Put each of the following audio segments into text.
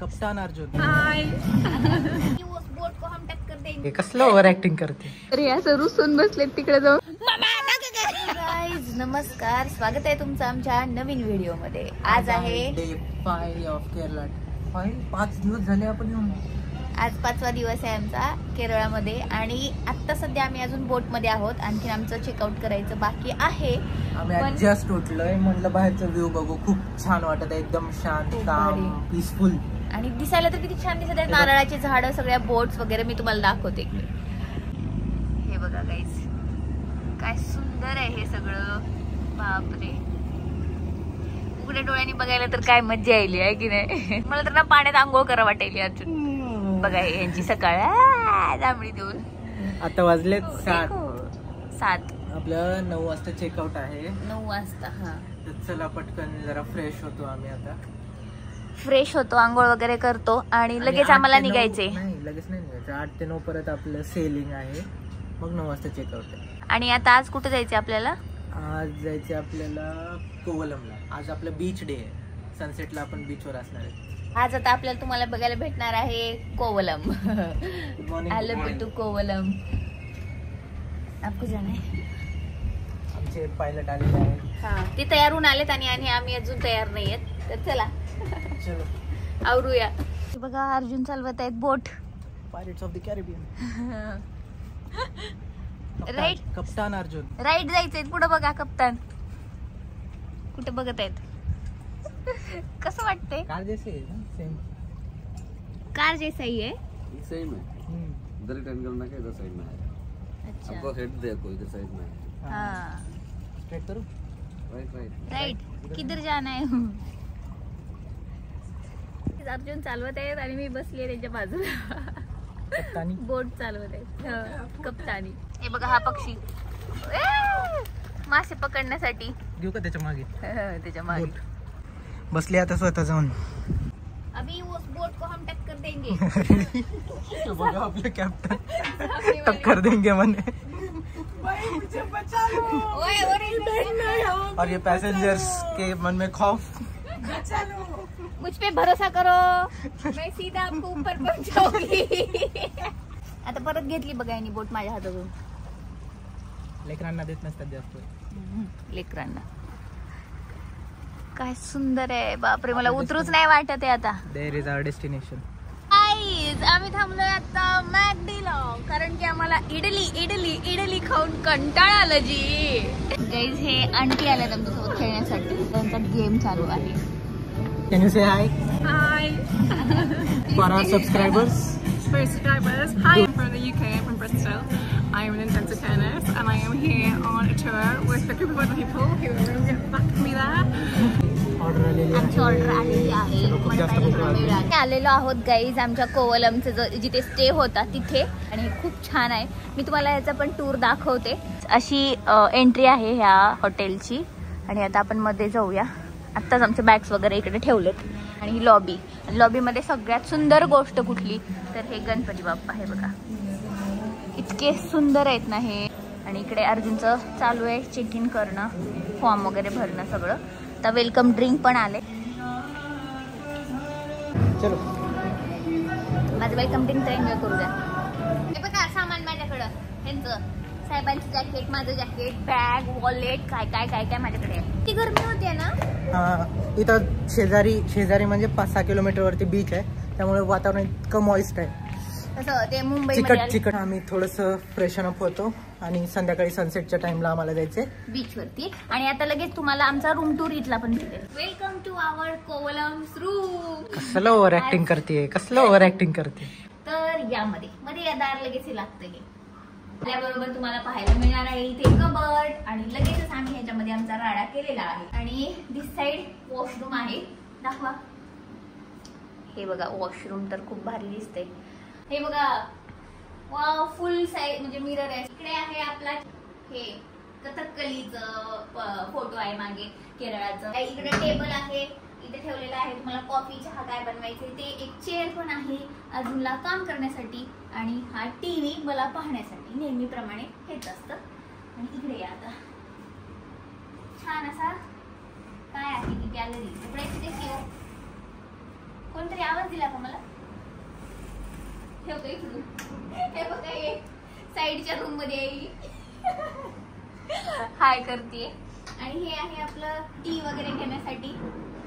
कप्तान अर्जुन। हाय उस बोट को हम टक्कर देंगे। कसलं ओव्हर ऍक्टिंग करते। अरे असं रुसून बसले तिकडे जाऊन। गाईज नमस्कार, स्वागत आहे तुमचं आमच्या नवीन व्हिडिओ मध्ये। आज आहे डे 5 ऑफ केरला। 5 दिवस झाले आपण येऊन। आज 5वा दिवस आहे आमचा केरळामध्ये आणि आता सध्या आम्ही अजून बोट मध्ये आहोत। आणखी आमचं चेकआउट करायचं बाकी आहे। आम्ही जस्ट उठलोय, म्हटलं बाहेरचा व्ह्यू बघू, खूप छान वाटत आहे, एकदम शांत काम पीसफुल आणि दिसायला तर किती छान दिसत आहेत, नारळाची झाडं, सगळ्या बोट्स वगैरे मी तुम्हाला दाखवते। हे बघा गाईज, काय सुंदर आहे हे सगळं, बापरे। उघड्या डोळ्यांनी बघायला तर काय मज्जा आली आहे की नाही। मला तर ना पाण्यात आंघोळ करा वाटेल अर्जुन। बघा यांची सकाळ जांभळी देऊन। आता वाजले 7। आपलं 9 वाजता चेकआउट आहे। 9 वाजता। हा चला पटकन जरा फ्रेश होतो आम्ही। आता फ्रेश होतो, आंघोळ वगैरे करतो आणि लगेच आम्हाला निघायचे। नाही लगेच नाही निघायचं, 8 ते 9 परत आपलं सेलिंग आहे, मग 9 वाजता चेकआउट आहे। आणि आता आज कुठे जायचं आपल्याला? आज जायचं आपल्याला कोवलमला। आज आपलं बीच डे आहे, सनसेटला आपण बीचवर असणार आहे। आज आता आपल्याला तुम्हाला बघायला भेटणार आहे Kovalam. I love you too Kovalam. आपको जाना है? आमचे पायलट आलेले आहेत। हा, ते तयार होऊन आलेत आणि आम्ही अजून तयार नाहीयेत, तर चला चलो आवरूया। बघा अर्जुन चालवत आहेत boat. Pirates of the Caribbean. Right कप्तान अर्जुन। राईट जायचंय, पुढे बघा कप्तान कुठे बघत आहेत। कसं वाटतंय? कार जैसे है ना, सेम कार जैसा ही है। सेम है, इधर टर्न करना है, इधर साइड में है। अच्छा आपको हेड देखो, इधर साइड में है। हाँ स्ट्रेट करो, राइट राइट। किधर जाना है? अर्जुन चालवत आहेत आणि मी बसले त्याच्या बाजूला। कप्तानी बोट चालवत आहेत, कप्तानी। हे बघा हा पक्षी मासे पकडण्यासाठी घेऊ का त्याच्या मागे? त्याच्या मागे बसले आता स्वतः जाऊन। अभी उस बोट को हम टक्कर देंगे। बघा आपलं कॅप्टन टक्कर देंगे म्हणे। और ये पैसेंजर्स के मन में खौफ। मुझ पे भरोसा करो, मैं सीधा आपको ऊपर पहुंचाऊंगी। आता परत घेतली बघा यांनी बोट माझ्या हातातून। लेकरांना देत नसतात जास्त, लेकरांना। काय सुंदर आहे, बापरे, मला उतरूच नाही वाटत आहे आता। There is our destination. Guys आम्ही थांबलोय आता मॅकडीला, कारण की आम्हाला इडली इडली इडली खाऊन कंटाळा आला जी। गाईज हे आंटी आल्यात आमच्यासोबत खेळण्यासाठी, त्यांचा गेम चालू आहे। Can you say hi? Hi. For our subscribers. Hi, I'm from the UK, I'm from Bristol. I am an intensive care nurse and I am here on a tour with a group of other people who are going to back me there. Order आलेली आमची order आलेली आहे। खूप जास्त भूक लागली। आम्ही आलेलो आहोत गाईज आमच्या कोवलमचं जिथे स्टे होता तिथे, आणि खूप छान आहे। मी तुम्हाला याचा पण टूर दाखवते। अशी एंट्री आहे ह्या हॉटेलची, आणि आता आपण मध्ये जाऊया। आत्ताच आमचे बॅग्स वगैरे इकडे ठेवलेत, आणि ही लॉबी मध्ये सगळ्यात सुंदर गोष्ट कुठली तर हे गणपती बाप्पा आहे बघा, इतके सुंदर आहेत ना हे। आणि इकडे अर्जुनचं चालू आहे चेक इन करणं, फॉर्म वगैरे भरणं सगळं। आता वेलकम ड्रिंक पण आले। चलो माझं वेलकम ड्रिंक तर एन्जॉय करू द्या। हे बघा सामान माझ्याकडं, ह्यांचं साहेबांचं जॅकेट, माझं जॅकेट, बॅग, वॉलेट, काय काय काय काय माझ्याकडे आहे। ती गरमी होते ना। हा, इथं शेजारी म्हणजे 5-6 किलोमीटर वरती बीच आहे, त्यामुळे वातावरण इतकं मॉइस्ट आहे, तसं ते मुंबई चिकट। आम्ही थोडस फ्रेशन अप होतो आणि संध्याकाळी सनसेटच्या टाइमला आम्हाला जायचंय बीच वरती। आणि आता लगेच तुम्हाला आमचा रूम टूर इथला पण भेटेल। Welcome to our Kovalam's room. कसलं ओव्हर ऍक्टिंग करते। तर यामध्ये या दार लगेच हे लागतं। हे त्याबरोबर तुम्हाला पाहायला मिळणार आहे इथे कबर्ड, आणि लगेचच आम्ही ह्याच्यामध्ये आमचा राडा केलेला आहे। आणि दिस साइड वॉशरूम आहे, दाखवा। हे बघा वॉशरूम तर खूप भारी दिसते। हे बघा वाव, फुल साइज म्हणजे मिरर आहे। इकडे आहे आपला हे कथकलीचं फोटो आहे मागे केरळाचं। इकडे टेबल आहे, इथे ठेवलेला आहे तुम्हाला कॉफी चहा काय बनवायचे ते। एक चेअर पण आहे अर्जुनला काम करण्यासाठी, आणि हा टीव्ही मला पाहण्यासाठी नेहमीप्रमाणे हेच असतं। आणि इकडे या आता छान असा काय आहे की गॅलरी, इकडे तिथे कोणतरी आवाज दिला का मला? हे बघा इकडून, हे बघा हे साईडच्या रूम मध्ये हाय करते. आणि हे आहे आपलं टी वगैरे घेण्यासाठी,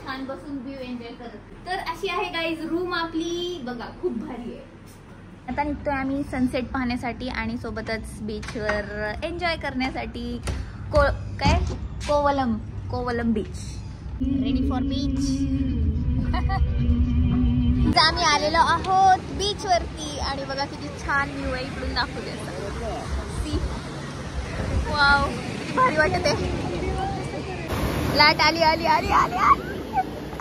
छान बसून व्ह्यू एन्जॉय करत. तर अशी आहे गाईज रूम आपली, बघा खूप भारी आहे. आता निघतोय आम्ही सनसेट पाहण्यासाठी आणि सोबतच बीचवर एन्जॉय करण्यासाठी. Kovalam beach, ready for beach. आम्ही आलेलो आहोत बीच वरती आणि बघा किती छान व्ह्यू आहे. इकडून दाखवते वाव, किती भारी वाटत आहे. लाट आली आली आली आली आली.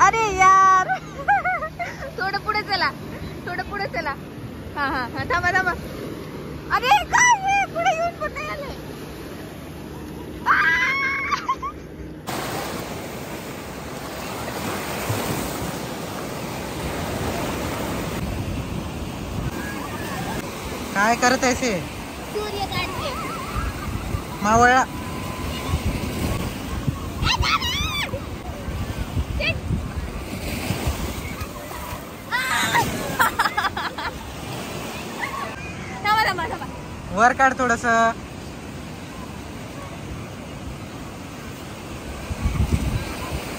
अरे यार थोडं पुढे चला, थोडं पुढे चला. हा हा हा, थांबा थांबा. अरे काय पुढे येऊन पण नाही आले. काय करत आहे? सूर्य काढते मावळा. वर काढ थोडस.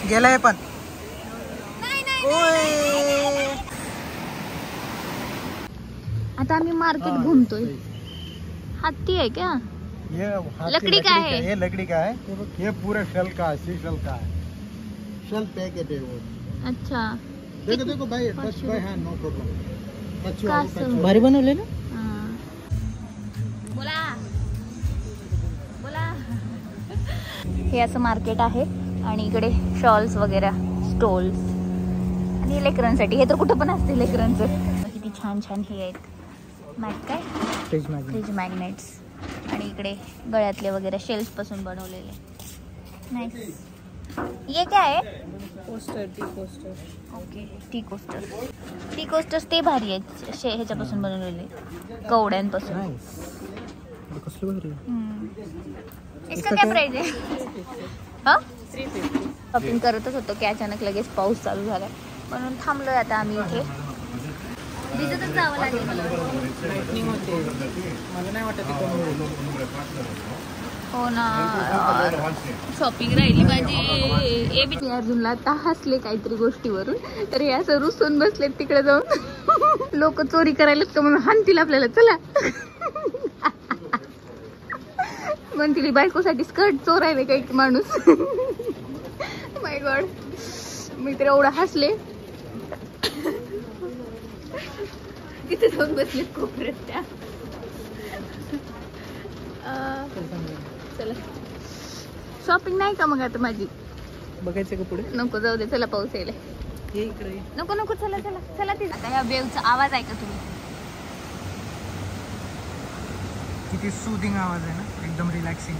गेलाय पण. आता आम्ही मार्केट घूमतोय. हत्ती है क्या? ये लकड़ी का है? ये लकड़ी का है. ये पूरा शेल का है, सी शेल का है. शेल पैकेट है वो. अच्छा देखो देखो भाई, touch by hand, no problem. कसं? भारी बनवले ना. बोला बोला. हे असं मार्केट आहे आणि इकडे शॉल्स वगैरे, स्टॉल्स आणि लेकरांसाठी. हे तर कुठं पण असते लेकरांचं. किती छान छान हे आहेत काय फ्रीज मॅग्नेट्स. आणि इकडे गळ्यातले वगैरे शेल्स पासून बनवलेले. नाईस. ये क्या है? Coaster, tea coaster. Okay, tea coaster. Tea coasters ते भारी आहेत, ह्याच्यापासून बनवलेले, कवड्यांपासून. इसका क्या प्राइस आहे? हा, शॉपिंग करतच होतो की अचानक लगेच पाऊस चालू झाला, म्हणून थांबलोय आता आम्ही इथे. भिजतच जावं लागेल मला. मला नाही वाटत. हो ना, शॉपिंग राहिली माझी. अर्जुनला आता हसले काहीतरी गोष्टीवरून, तर हे असं रुसून बसलेत तिकडे जाऊन. लोक चोरी करायलाच का म्हणून हाणतील आपल्याला. चला म्हणतील बायकोसाठी स्कर्ट चोरायला काही माणूस. माय गॉड, मी तर एवढं हसले. तिथे जाऊन बसले कोपऱ्यात त्या. चला, शॉपिंग नाही का मग आता माझी? बघायचं का पुढे? नको, जाऊ दे. चला, पाऊस यायला. इकडे नको नको, चला चला चला. ते आता ह्या वेवचा आवाज ऐका तुम्ही. किती सुदिंग आवाज आहे ना, एकदम रिलॅक्सिंग.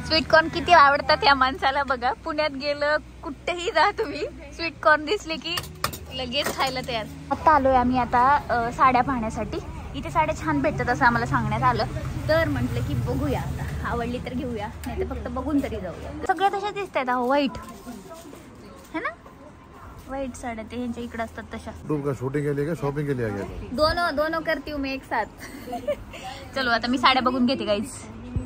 स्वीटकॉर्न किती आवडतात या माणसाला बघा. पुण्यात गेलं कुठेही जा तुम्ही, स्वीटकॉर्न दिसले की लगेच खायला तयार. आता आलोय आम्ही आता साड्या पाहण्यासाठी. इथे साड्या छान भेटतात असं आम्हाला सांगण्यात आलं, तर म्हटलं की बघूया आता, आवडली तर घेऊया, नाही तर फक्त बघून तरी जाऊया. सगळ्या तशाच दिसत आहेत. व्हाईट है ना, व्हाईट साड्या ते ह्यांच्या इकडे असतात तशा. शूटिंग के लिए, शॉपिंग के लिए आ गया. दोनों करती हूँ मैं एक साथ. चलो आता मी साड्या बघून घेते गाईज.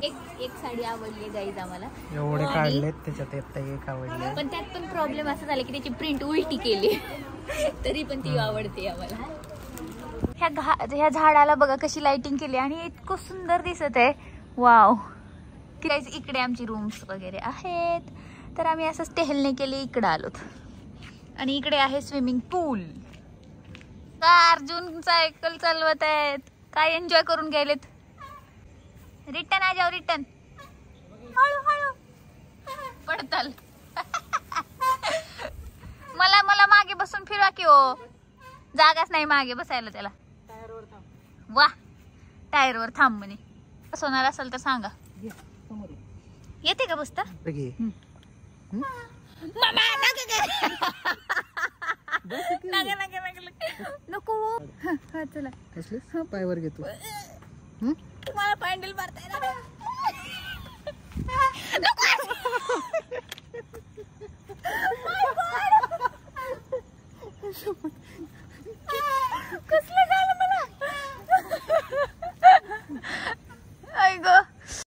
एक साडी आवडली गाईज आम्हाला. एवढे काढलेत त्याच्यात एक आवडले, पण त्यात पण प्रॉब्लेम असं झाला की त्याची प्रिंट उलटी केली, तरी पण ती आवडते आम्हाला. ह्या झाडाला बघा कशी लाइटिंग केली आणि इतकं सुंदर दिसत आहे. वाव. इकडे आमची रूम्स वगैरे आहेत, तर आम्ही असंच टहलने केली इकडे आलोत. आणि इकडे आहे स्विमिंग पूल. का अर्जुन सायकल चालवत आहेत, काय एन्जॉय करून गेलेत. रिटर्न आ जाओ, रिटर्न. हळू हळू पडताल. मला मागे बसून फिरवा की हो, जागाच नाही मागे बसायला त्याला. वा, टायर वर थांब म्हणे. बसवणार असेल तर सांगा. येते का बसता? नको. चला, पायवर घेतो. तुम्हाला पॅन्डल मारता येणार.